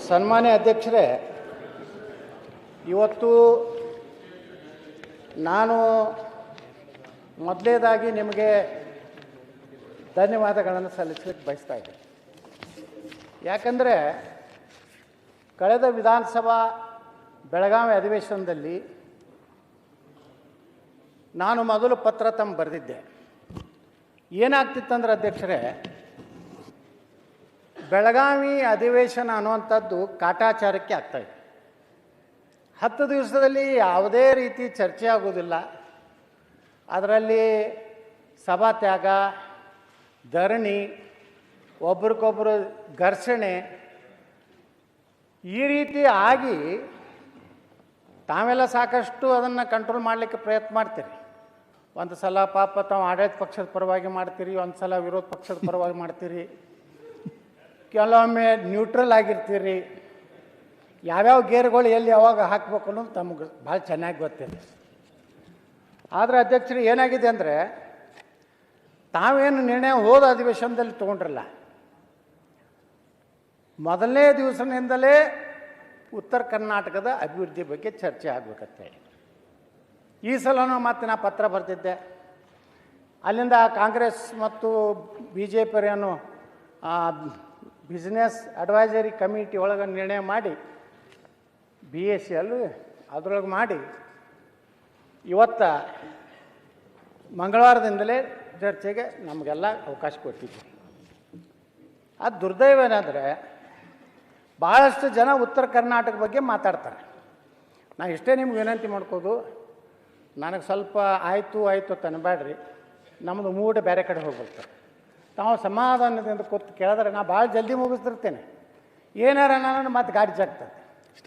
ಸನ್ಮಾನ್ಯ ಅಧ್ಯಕ್ಷರೇ, ಇವತ್ತು ನಾನು ಮೊದಲನೇದಾಗಿ ನಿಮಗೆ ಧನ್ಯವಾದಗಳನ್ನು ಸಲ್ಲಿಸಲಿಕ್ಕೆ ಬಯಸ್ತಾ ಇದ್ದೀನಿ. ಯಾಕಂದರೆ ಕಳೆದ ವಿಧಾನಸಭಾ ಬೆಳಗಾವಿ ಅಧಿವೇಶನದಲ್ಲಿ ನಾನು ಮೊದಲು ಪತ್ರ ಬರೆದಿದ್ದೆ. ಏನಾಗ್ತಿತ್ತಂದ್ರೆ ಅಧ್ಯಕ್ಷರೇ, ಬೆಳಗಾವಿ ಅಧಿವೇಶನ ಅನ್ನುವಂಥದ್ದು ಕಾಟಾಚಾರಕ್ಕೆ ಆಗ್ತಾಯಿದೆ. 10 ದಿವಸದಲ್ಲಿ ಯಾವುದೇ ರೀತಿ ಚರ್ಚೆ ಆಗೋದಿಲ್ಲ. ಅದರಲ್ಲಿ ಸಭಾತ್ಯಾಗ, ಧರಣಿ, ಒಬ್ರಿಗೊಬ್ಬರು ಘರ್ಷಣೆ ಈ ರೀತಿ ಆಗಿ ತಾವೆಲ್ಲ ಸಾಕಷ್ಟು ಅದನ್ನು ಕಂಟ್ರೋಲ್ ಮಾಡಲಿಕ್ಕೆ ಪ್ರಯತ್ನ ಮಾಡ್ತೀರಿ. ಒಂದು ಸಲ ಪಾಪ ತಾವು ಆಡಳಿತ ಪಕ್ಷದ ಪರವಾಗಿ ಮಾಡ್ತೀರಿ, ಒಂದು ಸಲ ವಿರೋಧ ಪಕ್ಷದ ಪರವಾಗಿ ಮಾಡ್ತೀರಿ, ಕೆಲವೊಮ್ಮೆ ನ್ಯೂಟ್ರಲ್ ಆಗಿರ್ತೀರಿ. ಯಾವ್ಯಾವ ಗೇರ್ಗಳು ಎಲ್ಲಿ ಯಾವಾಗ ಹಾಕಬೇಕು ಅನ್ನೋದು ತಮಗೆ ಭಾಳ ಚೆನ್ನಾಗಿ ಗೊತ್ತಿದೆ. ಆದರೆ ಅಧ್ಯಕ್ಷರು ಏನಾಗಿದೆ ಅಂದರೆ, ತಾವೇನು ನಿರ್ಣಯ ಹೋದ ಅಧಿವೇಶನದಲ್ಲಿ ತೊಗೊಂಡ್ರಲ್ಲ, ಮೊದಲನೇ ದಿವಸದಿಂದಲೇ ಉತ್ತರ ಕರ್ನಾಟಕದ ಅಭಿವೃದ್ಧಿ ಬಗ್ಗೆ ಚರ್ಚೆ ಆಗಬೇಕಂತೇಳಿ ಈ ಸಲನೂ ಮತ್ತೆ ನಾ ಪತ್ರ ಬರೆದಿದ್ದೆ. ಅಲ್ಲಿಂದ ಕಾಂಗ್ರೆಸ್ ಮತ್ತು BJP ಬಿಸ್ನೆಸ್ ಅಡ್ವೈಸರಿ ಕಮಿಟಿ ಒಳಗೆ ನಿರ್ಣಯ ಮಾಡಿ BSc ಅದರೊಳಗೆ ಮಾಡಿ ಇವತ್ತು ಮಂಗಳವಾರದಿಂದಲೇ ಚರ್ಚೆಗೆ ನಮಗೆಲ್ಲ ಅವಕಾಶ ಕೊಟ್ಟಿದ್ವಿ. ಅದು ದುರ್ದೈವ ಏನಂದರೆ, ಭಾಳಷ್ಟು ಜನ ಉತ್ತರ ಕರ್ನಾಟಕ ಬಗ್ಗೆ ಮಾತಾಡ್ತಾರೆ. ನಾನು ಇಷ್ಟೇ ನಿಮ್ಗೆ ವಿನಂತಿ ಮಾಡ್ಕೋದು, ನನಗೆ ಸ್ವಲ್ಪ ಆಯಿತು ತನಬೇಡ್ರಿ, ನಮ್ಮದು ಮೂಡ್ ಬೇರೆ ಕಡೆ ಹೋಗ್ಬಿಡ್ತಾರೆ. ತಾವು ಸಮಾಧಾನದಿಂದ ಕೂತು ಕೇಳಿದ್ರೆ ನಾ ಭಾಳ ಜಲ್ದಿ ಮುಗಿಸ್ತಿರ್ತೇನೆ, ಏನಾರ ನಾನು ಮತ್ತೆ ಗಾಡಿ ಜಾಗ್ತದೆ.